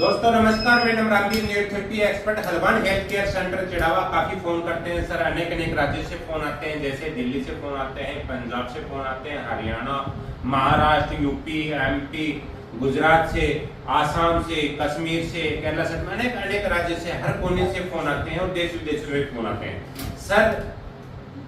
दोस्तों नमस्कार, मैं Ramdeep neurotherapy expert Halwan health care centre Chirawa. काफी फोन करते हैं सर, अनेक अनेक राज्यों से फोन आते हैं, जैसे दिल्ली से फोन आते हैं, पंजाब से फोन आते हैं, हरियाणा, महाराष्ट्र, यूपी, एमपी, गुजरात से, आसाम से, कश्मीर से, केरला से, अनेक अनेक राज्य से, हर कोने से फोन आते हैं और देश विदेश में फोन आते हैं। सर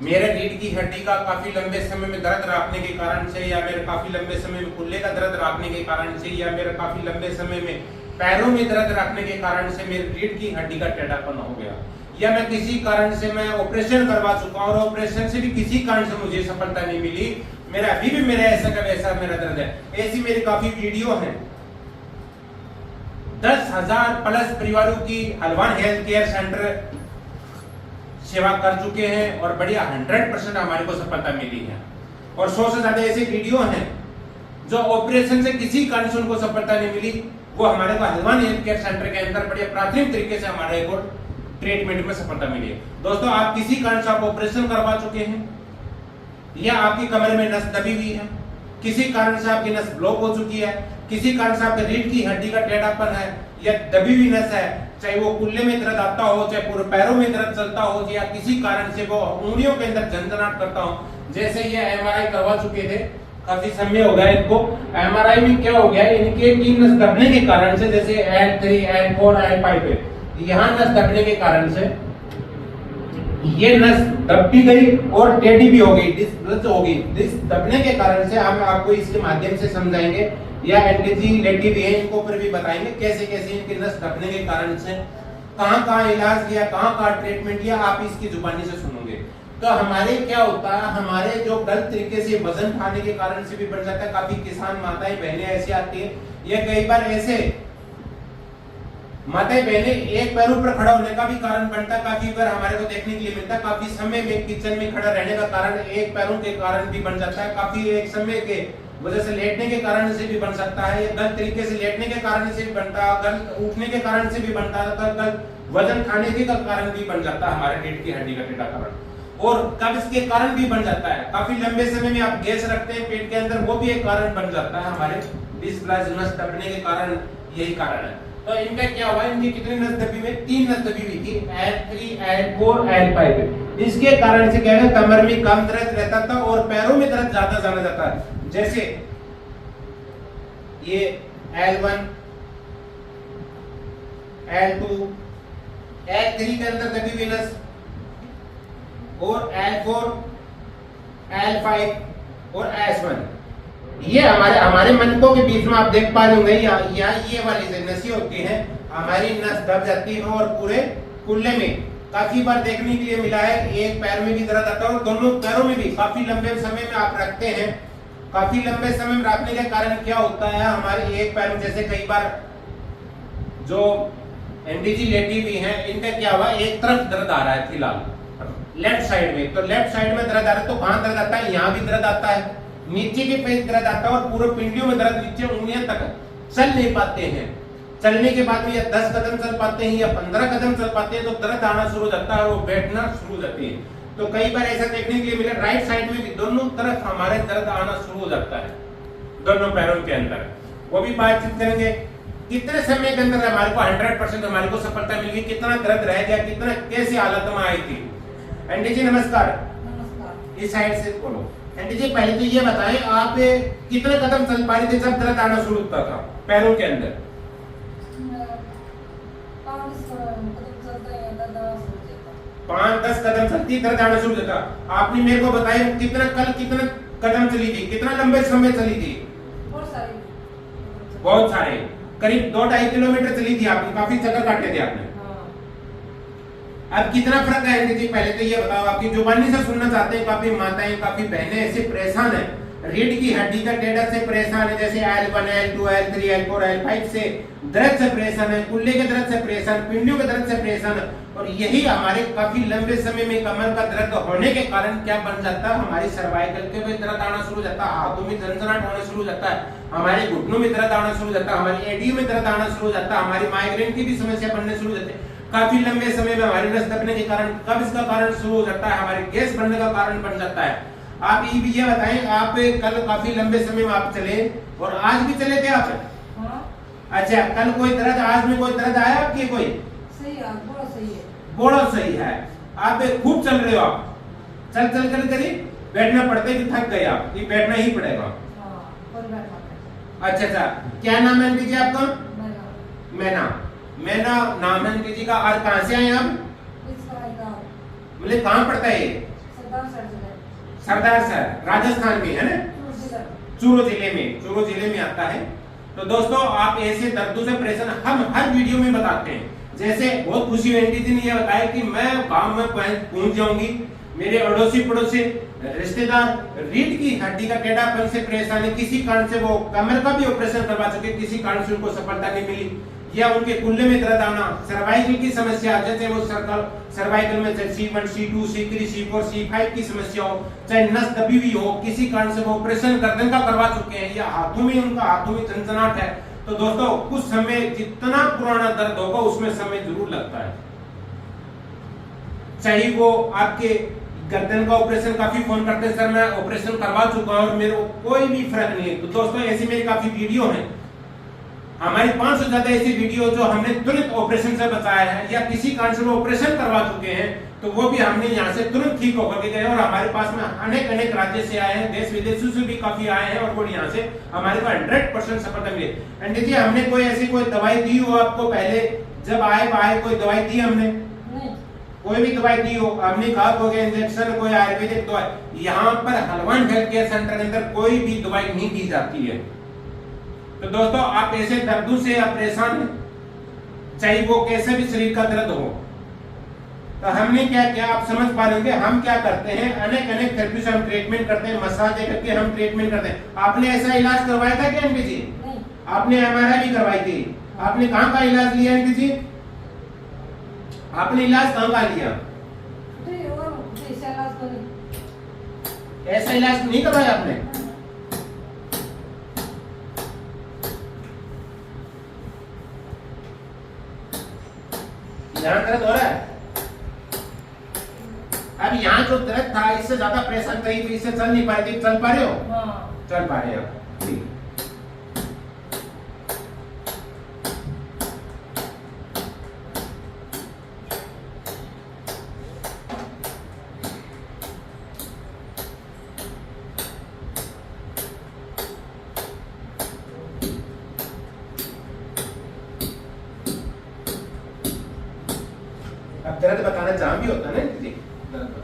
मेरे रीढ़ की हड्डी का काफी लंबे समय में दर्द रखने के कारण से, या मेरे काफी लंबे समय में कुल्ले का दर्द रखने के कारण से, या मेरे काफी लंबे समय में पैरों में दर्द रखने के कारण से मेरी रीढ़ की हड्डी का टेढ़ापन हो गया, या मैं किसी कारण से मैं ऑपरेशन करवा चुका हूं और ऑपरेशन से भी किसी कारण से मुझे सफलता नहीं मिली, मेरा अभी भी मेरा ऐसा का वैसा मेरा दर्द है। ऐसी मेरी काफी वीडियो हैं। 10,000 प्लस परिवारों की हलवान हेल्थ केयर सेंटर सेवा कर चुके हैं और बढ़िया 100% हमारे को सफलता मिली है। और 100 से ज्यादा ऐसे वीडियो हैं जो ऑपरेशन से किसी कारण से उनको सफलता नहीं मिली, वो हमारे को हलवान हेल्थ केयर सेंटर के अंदर बढ़िया प्राथमिक तरीके से हमारे को ट्रीटमेंट में सफलता मिली है। दोस्तों आप किसी कारण से आप ऑपरेशन करवा चुके हैं, या आपकी कमर में नस दबी हुई है, किसी कारण से आपकी नस ब्लॉक हो चुकी है, किसी कारण से आपके रीढ़ की हड्डी का टेढ़ापन है या दबी हुई नस है, चाहे वो कुल्ले में दर्द आता हो, चाहे पूरे पैरों में दर्द चलता हो, या किसी कारण से वो उंगलियों के अंदर झंझनाहट करता हो, जैसे ये एमआरआई करवा चुके थे, काफी समय हो गया इनको। एमआरआई में क्या हो गया, इनके तीन नस दबने के कारण से, जैसे L3, L4, L5 है, यहाँ नस दबने के कारण से ये नस दब भी गई और टेढ़ी भी हो गई, डिस्क हो गई। डिस्क दबने के कारण से हम आपको इसके माध्यम से समझाएंगे, या एंटीजी लेटिव है इनको ऊपर भी बताएंगे कैसे कैसे इनकी नस दबने के कारण से कहां इलाज किया, कहां ट्रीटमेंट किया, आप इसकी जुबानी से सुनोगे। तो हमारे क्या होता है, हमारे जो गलत तरीके से वजन खाने के कारण से भी बढ़ जाता है। काफी किसान माताएं बहनें ऐसी आती है, या कई बार ऐसे माताएं बहनें एक पैरों पर खड़ा होने का भी कारण बनता है, काफी बार हमारे को देखने के लिए मिलता है। काफी समय में किचन में खड़ा रहने का कारण एक पैरों के कारण भी बन जाता है, काफी एक समय के वजह से लेटने के कारण से भी बन सकता है, या गलत तरीके से लेटने के कारण से भी बनता है, गलत उठने के कारण से भी बनता है, गलत वजन खाने के कारण भी बन जाता है हमारे रीढ़ की हड्डी का टेढ़ापन, और कब्ज के कारण भी बन जाता है। काफी लंबे समय में आप गैस रखते हैं पेट के अंदर, वो भी एक कारण बन जाता है हमारे नस दबने के कारण, यही कारण है। तो इनका क्या हुआ, इनकी कितनी नस दबी हुई, 3 नस दबी हुई थी, L3, L4, L5। इसके कारण से क्या है, कमर में कम दर्द रहता था और पैरों में दर्द ज्यादा जाना जाता है। जैसे ये L1, L2, L3 के अंदर दबी हुई नस, और L4, L5 और S1, ये हमारे मनकों के बीच में आप देख पा रहे होंगे, यहाँ ये वाली नसें होती हैं, हमारी नस दब जाती है और पूरे कुल्ले में काफी बार देखने के लिए मिला है। एक पैर में भी दर्द आता है और दोनों पैरों में भी काफी लंबे समय में आप रखते हैं। काफी लंबे समय में रखने के कारण क्या होता है, हमारे एक पैर में जैसे कई बार जो एंटीजी लेटिव भी हैं, इनका क्या हुआ, एक तरफ दर्द आ रहा है फिलहाल लेफ्ट साइड में, तो लेफ्ट साइड में दर्द आ रहा है, तो कहां दर्द आता है, यहाँ भी दर्द आता है, नीचे के पेट दर्द आता है और पूरे पिंडियों में दर्द, नीचे उंगलियां तक चल नहीं पाते हैं। चलने के बाद में या 10 कदम चल पाते हैं या 15 कदम चल पाते हैं तो दर्द आना शुरू हो जाता है और वो बैठना शुरू हो जाती है। तो कई बार ऐसा देखने के लिए मिला, राइट साइड में भी दोनों तरफ हमारे दर्द आना शुरू हो जाता है, दोनों पैरों के अंदर। वो भी बातचीत करेंगे कितने समय के अंदर हमारे को 100% हमारे को सफलता मिल गई, कितना दर्द रह गया, कितना कैसी हालत में आई थी। एंटी जी नमस्कार। नमस्कार। इस साइड से बोलो। एंटी जी पहले तो ये बताएं, आप कितने कदम चल पा रहे थे जब दर्द आना शुरू होता था पैरों के अंदर? 5-10 कदम चलती दर्द आना शुरू होता। आपने मेरे को बताया कितना कदम चली थी, कितना लंबे समय चली थी? बहुत सारे, करीब 2-2.5 किलोमीटर चली थी आपने, काफी चक्कर काटे थे आपने। अब कितना फर्क है जी, पहले तो ये बताओ, आपकी जुबानी से सुनना चाहते हैं। काफी माताएं, काफी बहनें ऐसे परेशान है, रीढ़ की हड्डी का टेढ़ा से परेशान है, जैसे L1, L2, L3, L4, L5 से दर्द से परेशान है, कुल्ले के दर्द से परेशान, पिंडियों के दर्द से परेशान है। और यही हमारे काफी लंबे समय में कमर का दर्द होने के कारण क्या बन जाता है, हमारी सर्वाइकल के में दर्द आना शुरू हो जाता है, हाथों में झंझनाहट होना शुरू हो जाता है, हमारे घुटनों में दर्द आना शुरू हो जाता है, हमारी एडियो में दर्द आना शुरू हो जाता है, हमारी माइग्रेन की भी समस्या बनने शुरू हो जाती है। काफी लंबे समय में हमारी नस दबने के कारण कब्ज का कारण शुरू हो जाता है, हमारे गैस बनने का कारण बन जाता है। आप ये बताएं, आप कल काफी लंबे समय में आप चले और आज भी चले थे आप? अच्छा, कल कोई दर्द, आज में कोई दर्द आया आपके? कोई सही है, बड़ा सही है, बड़ा सही है। आप खूब चल रहे हो, आप चल चल कर करीब बैठना पड़ता है कि थक गए आप, ये बैठना ही पड़ेगा। अच्छा अच्छा, क्या नाम है आंटी जी आपका? मैना। मैना नाम है आंटी जी का। और कहाँ से आए आप? मतलब कहाँ पड़ता है ये? सरदार सर, राजस्थान में है ना? चूरू जिले में आता है। तो दोस्तों, आप ऐसे दर्दों से परेशान हम हर वीडियो में बताते हैं। जैसे बहुत खुशी हुई आंटी जी ने ये बताया कि मैं गांव में पहुंच जाऊंगी, मेरे अड़ोसी पड़ोसी रिश्तेदार रीढ़ की हड्डी का टेढ़ापन से परेशान है, किसी कारण से वो कमर का भी ऑपरेशन करवा चुके, किसी कारण से उनको सफलता नहीं मिली, या उनके कुल्ले में दर्द आना, सर्वाइकल की समस्या, जैसे वो सर्वाइकल में C1, C2, C3, C4, C5 की समस्या हो, चाहे नस दबी हुई हो, किसी कारण से वो ऑपरेशन गर्दन का करवा चुके हैं, या हाथों में चंचनाहट है, तो दोस्तों कुछ समय, जितना पुराना दर्द होगा उसमें समय जरूर लगता है। चाहे वो आपके गर्दन का ऑपरेशन, काफी फोन करते हैं सर मैं ऑपरेशन करवा चुका हूं और मेरे को कोई भी फर्क नहीं है। तो दोस्तों, ऐसी मेरी काफी वीडियो हैं, हमारी 500 से ज्यादा ऐसी वीडियो जो हमने तुरंत ऑपरेशन से बचाया है, या किसी कारण से वो ऑपरेशन करवा चुके हैं, तो वो भी हमने यहाँ से तुरंत ठीक होकर के गए। और हमारे पास में अनेक राज्य से आए हैं, देश विदेशों से भी काफी आए हैं, और वो यहाँ से हमारे को 100% सफलता मिली। एंड देखिए, हमने कोई ऐसी कोई दवाई दी हो आपको पहले जब आए बाहर, कोई दवाई दी हमने? कोई भी दवाई दी हो? हमने कहा कोई इंजेक्शन, कोई आयुर्वेदिक दवाई, यहाँ पर हलवान हेल्थ केयर सेंटर के अंदर कोई भी दवाई नहीं दी जाती है। तो दोस्तों, आप ऐसे दर्दों से आप परेशान हैं, चाहे वो कैसे भी शरीर का दर्द हो, तो हमने क्या किया आप समझ पा रहे होंगे। हम क्या करते हैं, अनेक थेरेपी से हम ट्रीटमेंट करते हैं, मसाज करके हम ट्रीटमेंट करते हैं। आपने ऐसा इलाज करवाया था क्या आंटी जी? आपने MRI भी करवाई थी? आपने कहाँ का इलाज लिया आंटी जी? आपने इलाज कहाँ का लिया? ऐसा इलाज नहीं करवाया आपने? यहाँ दर्द हो रहा है? अब यहाँ जो दर्द था, इससे ज्यादा परेशान कहीं, तो इससे चल नहीं पा रहे थे, चल पा रहे हो? हाँ। चल पा रहे हो, ठीक। अब दर्द बताना जहां भी होता है ना, दर्द बताना।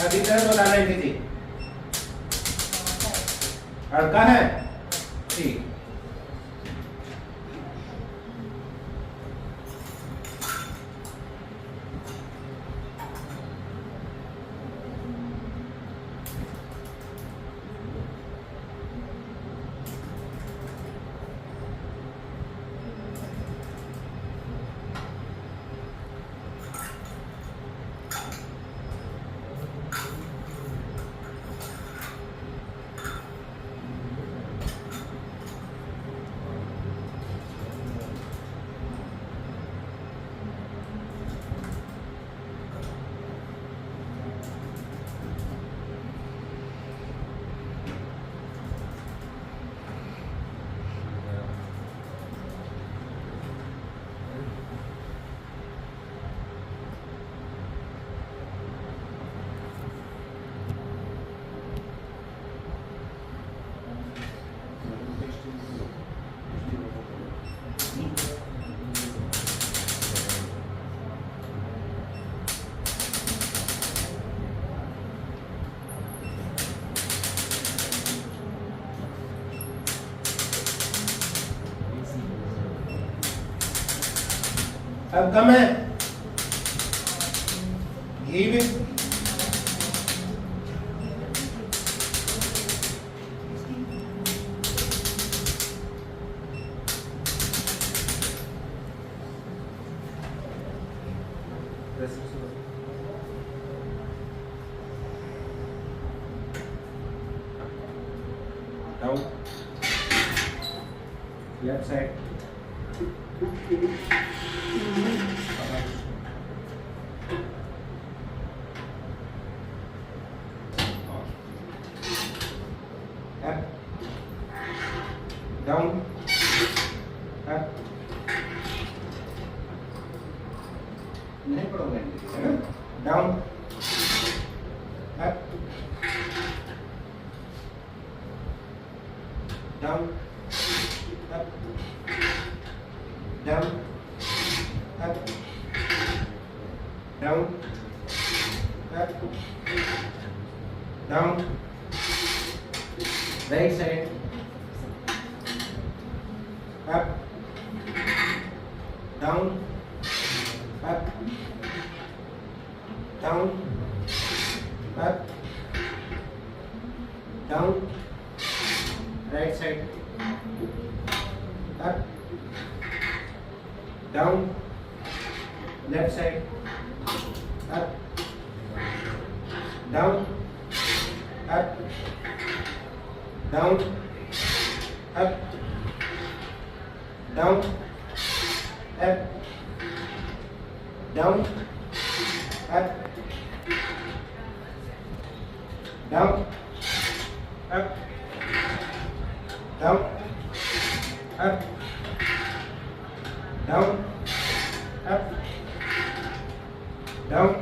अभी दर्द बताना है दीदी, हल्का है, ठीक। अब कम है, घी भी down, left side, up, down, up, नहीं पढ़ोगे है ना, down, up, down, up, down, up, down, up, down, right side, up, down, up, down, up, down, right side, up, down, left side, up, down, up, down, up, down, up, down, up, down, up, down, up, down, up, down,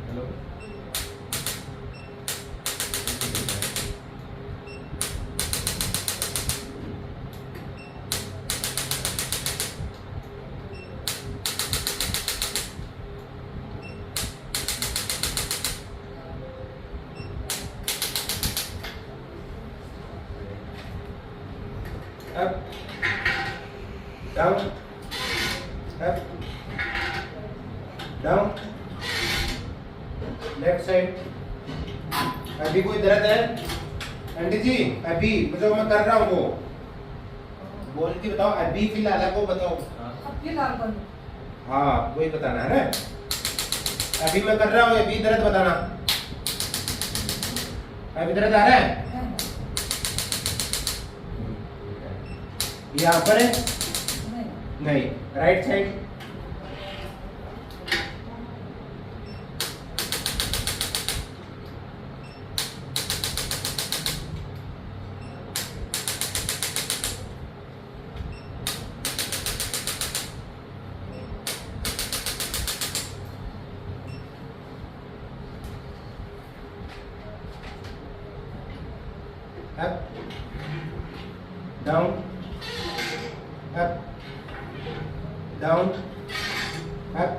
hello, up, down, up, down, left side. अभी कोई दर्द है aunty जी? अभी जो मैं कर रहा हूँ वो बोल के बताओ, अभी फिलहाल है वो बताओ। अब फिलहाल बंद। हाँ वही बताना है ना, अभी मैं कर रहा हूँ, अभी दर्द बताना। अभी दर्द आ रहा है? यहाँ पर है? नहीं, नहीं। Right side, up, down, up, down, up,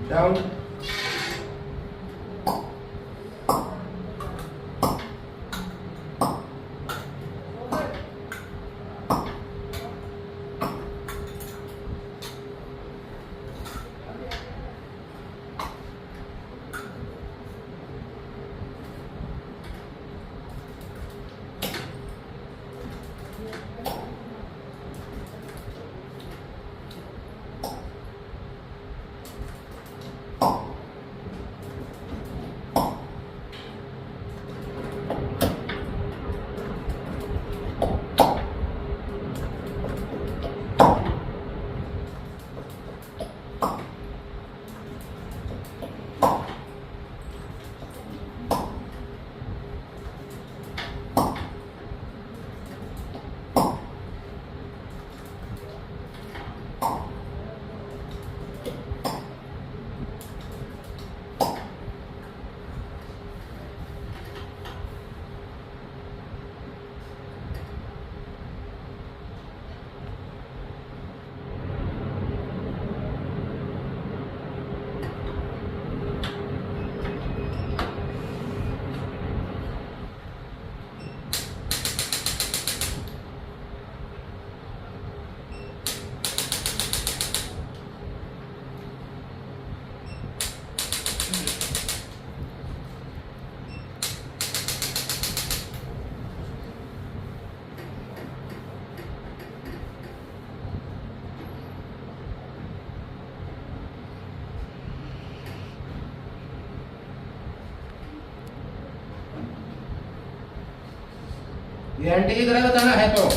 down, guarantee की तरह बताना है तो